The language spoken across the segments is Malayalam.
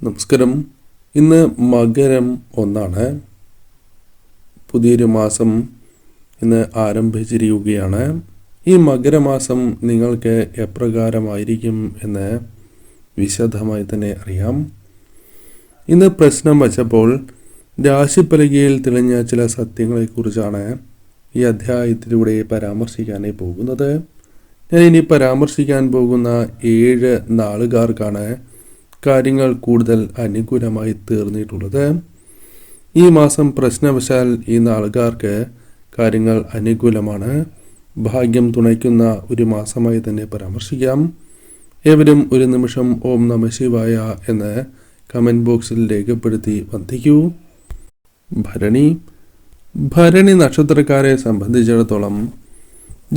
നമസ്കാരം. ഇന്ന് മകരം 1. പുതിയൊരു മാസം ഇന്ന് ആരംഭിച്ചിരിക്കുകയാണ്. ഈ മകരമാസം നിങ്ങൾക്ക് എപ്രകാരമായിരിക്കും എന്ന് വിശദമായി തന്നെ അറിയാം. ഇന്ന് പ്രശ്നം വച്ചപ്പോൾ രാശിപ്പലകയിൽ തെളിഞ്ഞ ചില സത്യങ്ങളെക്കുറിച്ചാണ് ഈ അധ്യായത്തിലൂടെ പരാമർശിക്കാനായി പോകുന്നത്. ഞാൻ ഇനി പരാമർശിക്കാൻ പോകുന്ന 7 നാളുകാർക്കാണ് കാര്യങ്ങൾ കൂടുതൽ അനുകൂലമായി തീർന്നിട്ടുള്ളത്. ഈ മാസം പ്രശ്നവശാൽ ഈ നാളുകാർക്ക് കാര്യങ്ങൾ അനുകൂലമാണ്. ഭാഗ്യം തുണയ്ക്കുന്ന ഒരു മാസമായി തന്നെ പരാമർശിക്കാം. ഏവരും ഒരു നിമിഷം ഓം നമഃ ശിവായ എന്ന് കമൻറ്റ് ബോക്സിൽ രേഖപ്പെടുത്തി വന്ദിക്കൂ. ഭരണി നക്ഷത്രക്കാരെ സംബന്ധിച്ചിടത്തോളം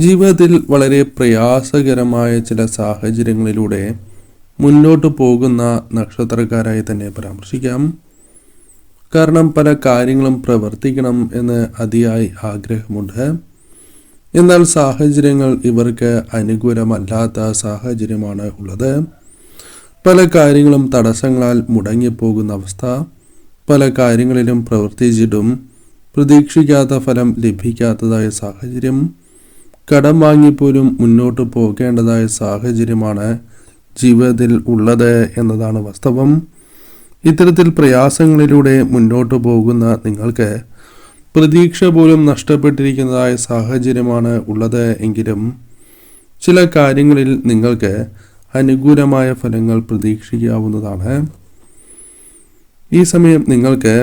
ജീവിതത്തിൽ വളരെ പ്രയാസകരമായ ചില സാഹചര്യങ്ങളിലൂടെ മുന്നോട്ട് പോകുന്ന നക്ഷത്രക്കാരായി തന്നെ പരാമർശിക്കാം. കാരണം പല കാര്യങ്ങളും പ്രവർത്തിക്കണം എന്ന് അതിയായി ആഗ്രഹമുണ്ട്. എന്നാൽ സാഹചര്യങ്ങൾ ഇവർക്ക് അനുകൂലമല്ലാത്ത സാഹചര്യമാണ് ഉള്ളത്. പല കാര്യങ്ങളും തടസ്സങ്ങളാൽ മുടങ്ങിപ്പോകുന്ന അവസ്ഥ. പല കാര്യങ്ങളിലും പ്രവർത്തിച്ചിട്ടും പ്രതീക്ഷിക്കാത്ത ഫലം ലഭിക്കാത്തതായ സാഹചര്യം. കടം വാങ്ങിപ്പോലും മുന്നോട്ട് പോകേണ്ടതായ സാഹചര്യമാണ് ജീവിതത്തിൽ ഉള്ളത് എന്നതാണ് വാസ്തവം. ഇത്തരത്തിൽ പ്രയാസങ്ങളിലൂടെ മുന്നോട്ട് പോകുന്ന നിങ്ങൾക്ക് പ്രതീക്ഷ പോലും നഷ്ടപ്പെട്ടിരിക്കുന്നതായ സാഹചര്യമാണ് ഉള്ളത് എങ്കിലും ചില കാര്യങ്ങളിൽ നിങ്ങൾക്ക് അനുകൂലമായ ഫലങ്ങൾ പ്രതീക്ഷിക്കാവുന്നതാണ്. ഈ സമയം നിങ്ങൾക്ക്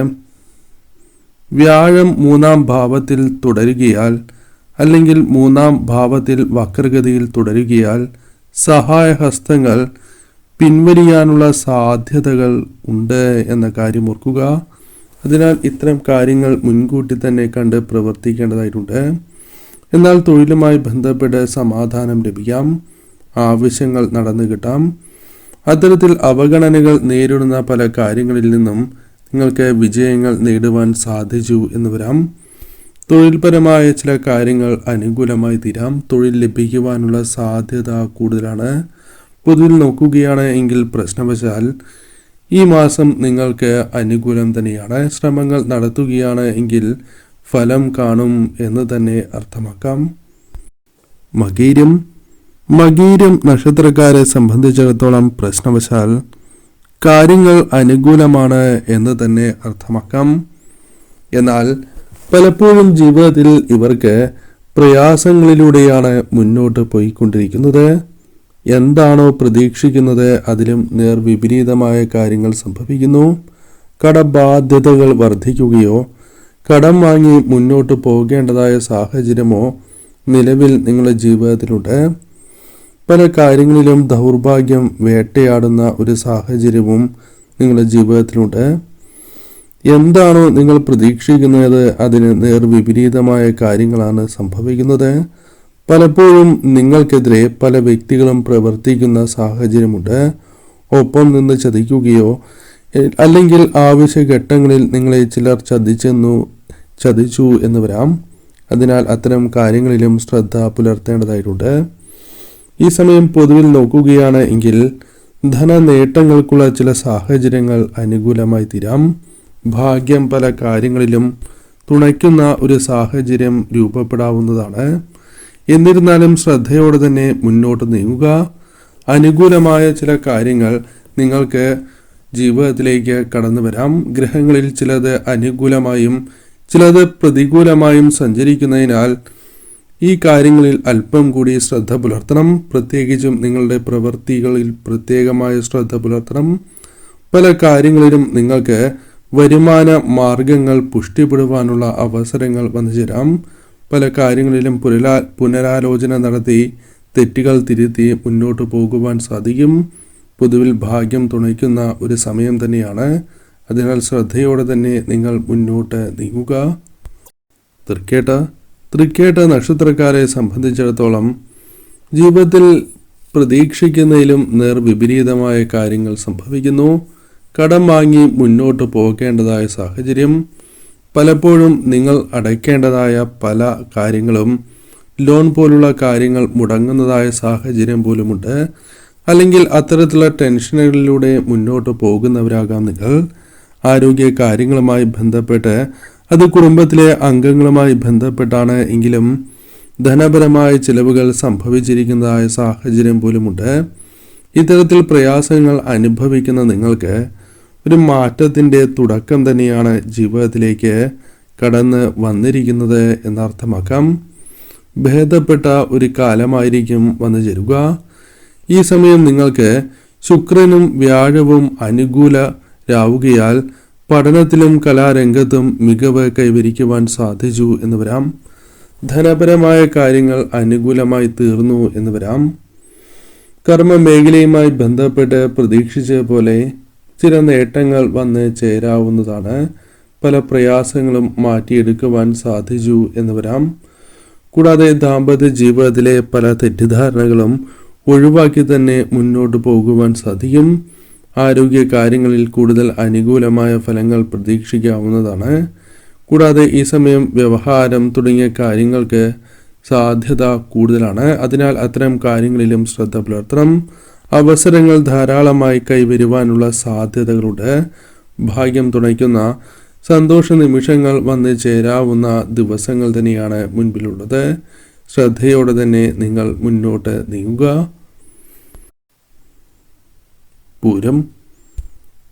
വ്യാഴം 3-ാം ഭാവത്തിൽ തുടരുകയാൽ അല്ലെങ്കിൽ 3-ാം ഭാവത്തിൽ വക്രഗതിയിൽ തുടരുകയാൽ സഹായഹസ്തങ്ങൾ പിൻവലിയാനുള്ള സാധ്യതകൾ ഉണ്ട് എന്ന കാര്യം ഓർക്കുക. അതിനാൽ ഇത്തരം കാര്യങ്ങൾ മുൻകൂട്ടി തന്നെ കണ്ട് പ്രവർത്തിക്കേണ്ടതായിട്ടുണ്ട്. എന്നാൽ തൊഴിലുമായി ബന്ധപ്പെട്ട് സമാധാനം ലഭിക്കാം. ആവശ്യങ്ങൾ നടന്നു കിട്ടാം. അത്തരത്തിൽ അവഗണനകൾ നേരിടുന്ന പല കാര്യങ്ങളിൽ നിന്നും നിങ്ങൾക്ക് വിജയങ്ങൾ നേടുവാൻ സാധിച്ചു എന്ന് വരാം. തൊഴിൽപരമായ ചില കാര്യങ്ങൾ അനുകൂലമായി തീരാം. തൊഴിൽ ലഭിക്കുവാനുള്ള സാധ്യത കൂടുതലാണ്. പൊതുവിൽ നോക്കുകയാണ് എങ്കിൽ പ്രശ്നവശാൽ ഈ മാസം നിങ്ങൾക്ക് അനുകൂലം തന്നെയാണ്. ശ്രമങ്ങൾ നടത്തുകയാണ് എങ്കിൽ ഫലം കാണും എന്ന് തന്നെ അർത്ഥമാക്കാം. മകീരം നക്ഷത്രക്കാരെ സംബന്ധിച്ചിടത്തോളം പ്രശ്നവശാൽ കാര്യങ്ങൾ അനുകൂലമാണ് എന്ന് തന്നെ അർത്ഥമാക്കാം. എന്നാൽ പലപ്പോഴും ജീവിതത്തിൽ ഇവർക്ക് പ്രയാസങ്ങളിലൂടെയാണ് മുന്നോട്ട് പോയിക്കൊണ്ടിരിക്കുന്നത്. എന്താണോ പ്രതീക്ഷിക്കുന്നത് അതിലും നേർവിപരീതമായ കാര്യങ്ങൾ സംഭവിക്കുന്നു. കടബാധ്യതകൾ വർദ്ധിക്കുകയോ കടം വാങ്ങി മുന്നോട്ട് പോകേണ്ടതായ സാഹചര്യമോ നിലവിൽ നിങ്ങളുടെ ജീവിതത്തിലുണ്ട്. പല കാര്യങ്ങളിലും ദൗർഭാഗ്യം വേട്ടയാടുന്ന ഒരു സാഹചര്യവും നിങ്ങളുടെ ജീവിതത്തിലുണ്ട്. എന്താണോ നിങ്ങൾ പ്രതീക്ഷിക്കുന്നത് അതിന് നേർവിപരീതമായ കാര്യങ്ങളാണ് സംഭവിക്കുന്നത്. പലപ്പോഴും നിങ്ങൾക്കെതിരെ പല വ്യക്തികളും പ്രവർത്തിക്കുന്ന സാഹചര്യമുണ്ട്. ഒപ്പം നിന്ന് ചതിക്കുകയോ അല്ലെങ്കിൽ ആവശ്യഘട്ടങ്ങളിൽ നിങ്ങളെ ചിലർ ചതിച്ചു എന്ന് വരാം. അതിനാൽ അത്തരം കാര്യങ്ങളിലും ശ്രദ്ധ പുലർത്തേണ്ടതായിട്ടുണ്ട്. ഈ സമയം പൊതുവിൽ നോക്കുകയാണ് എങ്കിൽ ധനനേട്ടങ്ങൾക്കുള്ള ചില സാഹചര്യങ്ങൾ അനുകൂലമായി തീരാം. ഭാഗ്യം പല കാര്യങ്ങളിലും തുണയ്ക്കുന്ന ഒരു സാഹചര്യം രൂപപ്പെടാവുന്നതാണ്. എന്നിരുന്നാലും ശ്രദ്ധയോടെ തന്നെ മുന്നോട്ട് നീങ്ങുക. അനുകൂലമായ ചില കാര്യങ്ങൾ നിങ്ങൾക്ക് ജീവിതത്തിലേക്ക് കടന്നു വരാം. ഗ്രഹങ്ങളിൽ ചിലത് അനുകൂലമായും ചിലത് പ്രതികൂലമായും സഞ്ചരിക്കുന്നതിനാൽ ഈ കാര്യങ്ങളിൽ അല്പം കൂടി ശ്രദ്ധ പുലർത്തണം. പ്രത്യേകിച്ചും നിങ്ങളുടെ പ്രവൃത്തികളിൽ പ്രത്യേകമായ ശ്രദ്ധ പുലർത്തണം. പല കാര്യങ്ങളിലും നിങ്ങൾക്ക് വരുമാന മാർഗങ്ങൾ പുഷ്ടിപ്പെടുവാനുള്ള അവസരങ്ങൾ വന്നു ചേരാം. പല കാര്യങ്ങളിലും പുനരാലോചന നടത്തി തെറ്റുകൾ തിരുത്തി മുന്നോട്ട് പോകുവാൻ സാധിക്കും. പൊതുവിൽ ഭാഗ്യം തുണയ്ക്കുന്ന ഒരു സമയം തന്നെയാണ്. അതിനാൽ ശ്രദ്ധയോടെ തന്നെ നിങ്ങൾ മുന്നോട്ട് നീങ്ങുക. തൃക്കേട്ട നക്ഷത്രക്കാരെ സംബന്ധിച്ചിടത്തോളം ജീവിതത്തിൽ പ്രതീക്ഷിക്കുന്നതിലും നേർവിപരീതമായ കാര്യങ്ങൾ സംഭവിക്കുന്നു. കടം വാങ്ങി മുന്നോട്ട് പോകേണ്ടതായ സാഹചര്യം. പലപ്പോഴും നിങ്ങൾ അടയ്ക്കേണ്ടതായ പല കാര്യങ്ങളും ലോൺ പോലുള്ള കാര്യങ്ങൾ മുടങ്ങുന്നതായ സാഹചര്യം പോലുമുണ്ട്. അല്ലെങ്കിൽ അത്തരത്തിലുള്ള ടെൻഷനുകളിലൂടെ മുന്നോട്ട് പോകുന്നവരാകാം നിങ്ങൾ. ആരോഗ്യ കാര്യങ്ങളുമായി ബന്ധപ്പെട്ട് അത് കുടുംബത്തിലെ അംഗങ്ങളുമായി ബന്ധപ്പെട്ടാണ് എങ്കിലും ധനപരമായ ചിലവുകൾ സംഭവിച്ചിരിക്കുന്നതായ സാഹചര്യം പോലുമുണ്ട്. ഇത്തരത്തിൽ പ്രയാസങ്ങൾ അനുഭവിക്കുന്ന നിങ്ങൾക്ക് ഒരു മാറ്റത്തിൻ്റെ തുടക്കം തന്നെയാണ് ജീവിതത്തിലേക്ക് കടന്ന് വന്നിരിക്കുന്നത് എന്നർത്ഥമാക്കാം. ഭേദപ്പെട്ട ഒരു കാലമായിരിക്കും വന്നു ചേരുക. ഈ സമയം നിങ്ങൾക്ക് ശുക്രനും വ്യാഴവും അനുകൂലരാവുകയാൽ പഠനത്തിലും കലാരംഗത്തും മികവ് കൈവരിക്കുവാൻ സാധിച്ചു എന്ന് വരാം. ധനപരമായ കാര്യങ്ങൾ അനുകൂലമായി തീർന്നു എന്ന് വരാം. കർമ്മ മേഖലയുമായി ബന്ധപ്പെട്ട് പ്രതീക്ഷിച്ച പോലെ ചില നേട്ടങ്ങൾ വന്ന് ചേരാവുന്നതാണ്. പല പ്രയാസങ്ങളും മാറ്റിയെടുക്കുവാൻ സാധിച്ചു എന്ന് വരാം. കൂടാതെ ദാമ്പത്യ ജീവിതത്തിലെ പല തെറ്റിദ്ധാരണകളും ഒഴിവാക്കി തന്നെ മുന്നോട്ട് പോകുവാൻ സാധിക്കും. ആരോഗ്യ കാര്യങ്ങളിൽ കൂടുതൽ അനുകൂലമായ ഫലങ്ങൾ പ്രതീക്ഷിക്കാവുന്നതാണ്. കൂടാതെ ഈ സമയം വ്യവഹാരം തുടങ്ങിയ കാര്യങ്ങൾക്ക് സാധ്യത കൂടുതലാണ്. അതിനാൽ അത്തരം കാര്യങ്ങളിലും ശ്രദ്ധ പുലർത്തണം. അവസരങ്ങൾ ധാരാളമായി കൈവരുവാനുള്ള സാധ്യതകളുണ്ട്. ഭാഗ്യം തുണയ്ക്കുന്ന സന്തോഷ നിമിഷങ്ങൾ വന്ന് ചേരാവുന്ന ദിവസങ്ങൾ തന്നെയാണ് മുൻപിലുള്ളത്. ശ്രദ്ധയോടെ തന്നെ നിങ്ങൾ മുന്നോട്ട് നീങ്ങുക.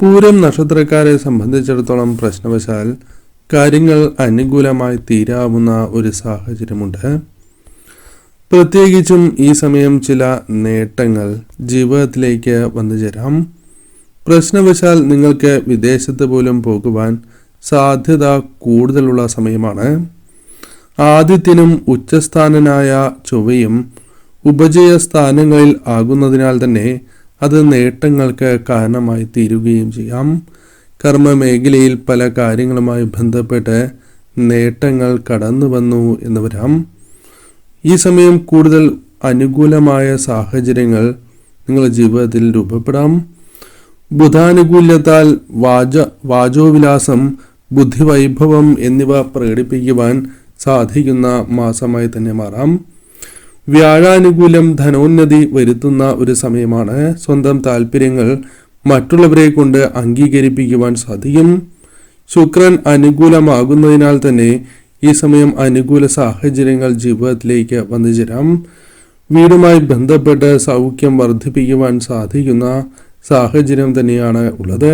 പൂരം നക്ഷത്രക്കാരെ സംബന്ധിച്ചിടത്തോളം പ്രശ്നവശാൽ കാര്യങ്ങൾ അനുകൂലമായി തീരാവുന്ന ഒരു സാഹചര്യമുണ്ട്. പ്രത്യേകിച്ചും ഈ സമയം ചില നേട്ടങ്ങൾ ജീവിതത്തിലേക്ക് വന്നു ചേരാം. പ്രശ്നവശാൽ നിങ്ങൾക്ക് വിദേശത്ത് പോലും പോകുവാൻ സാധ്യത കൂടുതലുള്ള സമയമാണ്. ആദിത്യനും ഉച്ചസ്ഥാനനായ ചൊവ്വയും ഉപജയസ്ഥാനങ്ങളിൽ ആകുന്നതിനാൽ തന്നെ അത് നേട്ടങ്ങൾക്ക് കാരണമായി തീരുകയും ചെയ്യാം. കർമ്മ മേഖലയിൽ പല കാര്യങ്ങളുമായി ബന്ധപ്പെട്ട് നേട്ടങ്ങൾ കടന്നു വന്നു എന്ന് വരാം. ഈ സമയം കൂടുതൽ അനുകൂലമായ സാഹചര്യങ്ങൾ നിങ്ങളുടെ ജീവിതത്തിൽ രൂപപ്പെടാം. ബുധാനുകൂല്യത്താൽ വാചോവിലാസം, ബുദ്ധിവൈഭവം എന്നിവ പ്രകടിപ്പിക്കുവാൻ സാധിക്കുന്ന മാസമായി തന്നെ മാറാം. വ്യാഴാനുകൂല്യം ധനോന്നതി വരുത്തുന്ന ഒരു സമയമാണ്. സ്വന്തം താല്പര്യങ്ങൾ മറ്റുള്ളവരെ കൊണ്ട് അംഗീകരിപ്പിക്കുവാൻ സാധിക്കും. ശുക്രൻ അനുകൂലമാകുന്നതിനാൽ തന്നെ ഈ സമയം അനുകൂല സാഹചര്യങ്ങൾ ജീവിതത്തിലേക്ക് വന്നു ചേരാം. വീടുമായി ബന്ധപ്പെട്ട് സൗഖ്യം വർദ്ധിപ്പിക്കുവാൻ സാധിക്കുന്ന സാഹചര്യം തന്നെയാണ് ഉള്ളത്.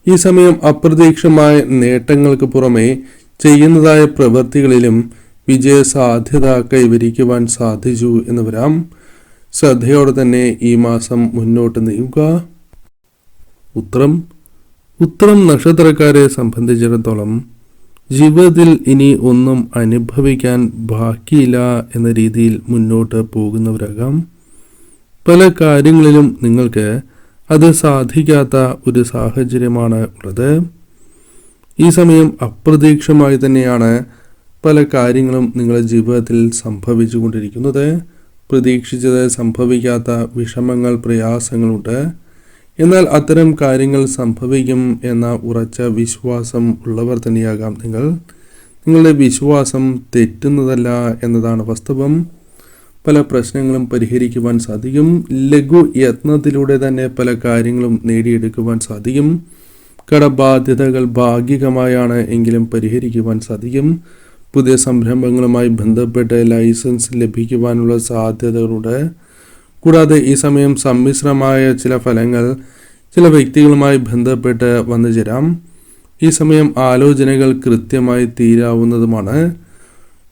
ഈ സമയം അപ്രതീക്ഷിതമായ നേട്ടങ്ങൾക്ക് പുറമെ ചെയ്യുന്നതായ പ്രവൃത്തികളിലും വിജയ സാധ്യത കൈവരിക്കുവാൻ സാധിച്ചു എന്ന് വരാം. ശ്രദ്ധയോടെ തന്നെ ഈ മാസം മുന്നോട്ട് നീങ്ങുക. ഉത്രം നക്ഷത്രക്കാരെ സംബന്ധിച്ചിടത്തോളം ജീവിതത്തിൽ ഇനി ഒന്നും അനുഭവിക്കാൻ ബാക്കിയില്ല എന്ന രീതിയിൽ മുന്നോട്ട് പോകുന്നവരാകാം. പല കാര്യങ്ങളിലും നിങ്ങൾക്ക് അത് സാധിക്കാത്ത ഒരു സാഹചര്യമാണ് ഉള്ളത്. ഈ സമയം അപ്രതീക്ഷിതമായി തന്നെയാണ് പല കാര്യങ്ങളും നിങ്ങളുടെ ജീവിതത്തിൽ സംഭവിച്ചു കൊണ്ടിരിക്കുന്നത്. പ്രതീക്ഷിച്ചത് സംഭവിക്കാത്ത വിഷമങ്ങൾ, പ്രയാസങ്ങളുണ്ട്. എന്നാൽ അത്തരം കാര്യങ്ങൾ സംഭവിക്കും എന്ന ഉറച്ച വിശ്വാസം ഉള്ളവർ തന്നെയാകാം നിങ്ങൾ. നിങ്ങളുടെ വിശ്വാസം തെറ്റുന്നതല്ല എന്നതാണ് വാസ്തവം. പല പ്രശ്നങ്ങളും പരിഹരിക്കുവാൻ സാധിക്കും. ലഘു യത്നത്തിലൂടെ തന്നെ പല കാര്യങ്ങളും നേടിയെടുക്കുവാൻ സാധിക്കും. കടബാധ്യതകൾ ഭാഗികമായാണ് എങ്കിലും പരിഹരിക്കുവാൻ സാധിക്കും. പുതിയ സംരംഭങ്ങളുമായി ബന്ധപ്പെട്ട് ലൈസൻസ് ലഭിക്കുവാനുള്ള സാധ്യതകളുണ്ട്. കൂടാതെ ഈ സമയം സമ്മിശ്രമായ ചില ഫലങ്ങൾ ചില വ്യക്തികളുമായി ബന്ധപ്പെട്ട് വന്നു ചേരാം. ഈ സമയം ആലോചനകൾ കൃത്യമായി തീരാവുന്നതുമാണ്.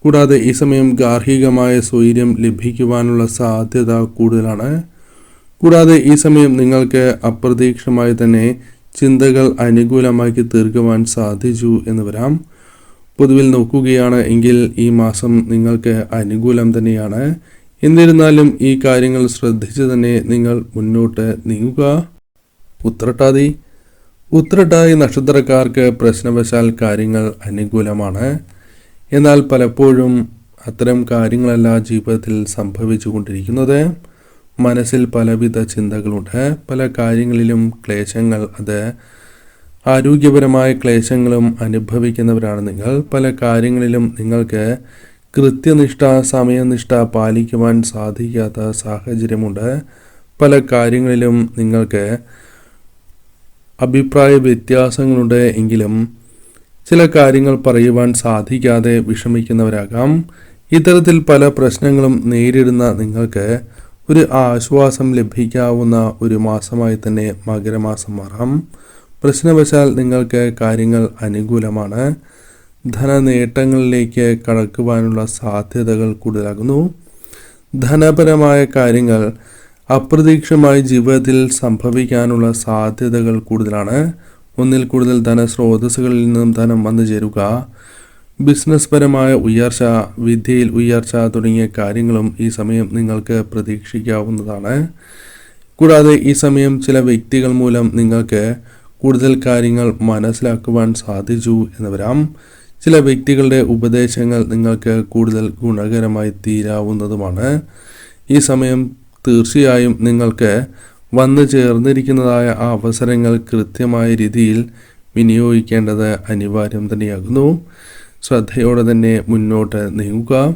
കൂടാതെ ഈ സമയം ഗാർഹികമായ സ്വൈര്യം ലഭിക്കുവാനുള്ള സാധ്യത കൂടുതലാണ്. കൂടാതെ ഈ സമയം നിങ്ങൾക്ക് അപ്രതീക്ഷിതമായി തന്നെ ചിന്തകൾ അനുകൂലമാക്കി തീർക്കുവാൻ സാധിച്ചു എന്ന് വരാം. പൊതുവിൽ നോക്കുകയാണ് എങ്കിൽ ഈ മാസം നിങ്ങൾക്ക് അനുകൂലം തന്നെയാണ്. എന്നിരുന്നാലും ഈ കാര്യങ്ങൾ ശ്രദ്ധിച്ച് തന്നെ നിങ്ങൾ മുന്നോട്ട് നീങ്ങുക. ഉത്രട്ടാതി നക്ഷത്രക്കാർക്ക് പ്രശ്നവശാൽ കാര്യങ്ങൾ അനുകൂലമാണ്. എന്നാൽ പലപ്പോഴും അത്തരം കാര്യങ്ങളല്ല ജീവിതത്തിൽ സംഭവിച്ചു കൊണ്ടിരിക്കുന്നത്. മനസ്സിൽ പലവിധ ചിന്തകളുണ്ട്. പല കാര്യങ്ങളിലും ക്ലേശങ്ങൾ, അത് ആരോഗ്യപരമായ ക്ലേശങ്ങളും അനുഭവിക്കുന്നവരാണ് നിങ്ങൾ. പല കാര്യങ്ങളിലും നിങ്ങൾക്ക് കൃത്യനിഷ്ഠ, സമയനിഷ്ഠ പാലിക്കുവാൻ സാധിക്കാത്ത സാഹചര്യമുണ്ട്. പല കാര്യങ്ങളിലും നിങ്ങൾക്ക് അഭിപ്രായ വ്യത്യാസങ്ങളുണ്ട് എങ്കിലും ചില കാര്യങ്ങൾ പറയുവാൻ സാധിക്കാതെ വിഷമിക്കുന്നവരാകാം. ഇത്തരത്തിൽ പല പ്രശ്നങ്ങളും നേരിടുന്ന നിങ്ങൾക്ക് ഒരു ആശ്വാസം ലഭിക്കാവുന്ന ഒരു മാസമായി തന്നെ മകരമാസം മാറാം. പ്രശ്നവശാൽ നിങ്ങൾക്ക് കാര്യങ്ങൾ അനുകൂലമാണ്. ധനനേട്ടങ്ങളിലേക്ക് കടക്കുവാനുള്ള സാധ്യതകൾ കൂടുതലാകുന്നു. ധനപരമായ കാര്യങ്ങൾ അപ്രതീക്ഷിതമായി ജീവിതത്തിൽ സംഭവിക്കാനുള്ള സാധ്യതകൾ കൂടുതലാണ്. ഒന്നിൽ കൂടുതൽ ധനസ്രോതസ്സുകളിൽ നിന്നും ധനം വന്നു ചേരുക, ബിസിനസ് പരമായ ഉയർച്ച, വിദ്യയിൽ ഉയർച്ച തുടങ്ങിയ കാര്യങ്ങളും ഈ സമയം നിങ്ങൾക്ക് പ്രതീക്ഷിക്കാവുന്നതാണ്. കൂടാതെ ഈ സമയം ചില വ്യക്തികൾ മൂലം നിങ്ങൾക്ക് കൂടുതൽ കാര്യങ്ങൾ മനസ്സിലാക്കുവാൻ സാധിച്ചു എന്ന് വരാം. ചില വ്യക്തികളുടെ ഉപദേശങ്ങൾ നിങ്ങൾക്ക് കൂടുതൽ ഗുണകരമായി തീരാവുന്നതുമാണ്. ഈ സമയം തീർച്ചയായും നിങ്ങൾക്ക് വന്നു ചേർന്നിരിക്കുന്നതായ ആ അവസരങ്ങൾ കൃത്യമായ രീതിയിൽ വിനിയോഗിക്കേണ്ടത് അനിവാര്യം തന്നെയാകുന്നു. ശ്രദ്ധയോടെ തന്നെ മുന്നോട്ട് നീങ്ങുക.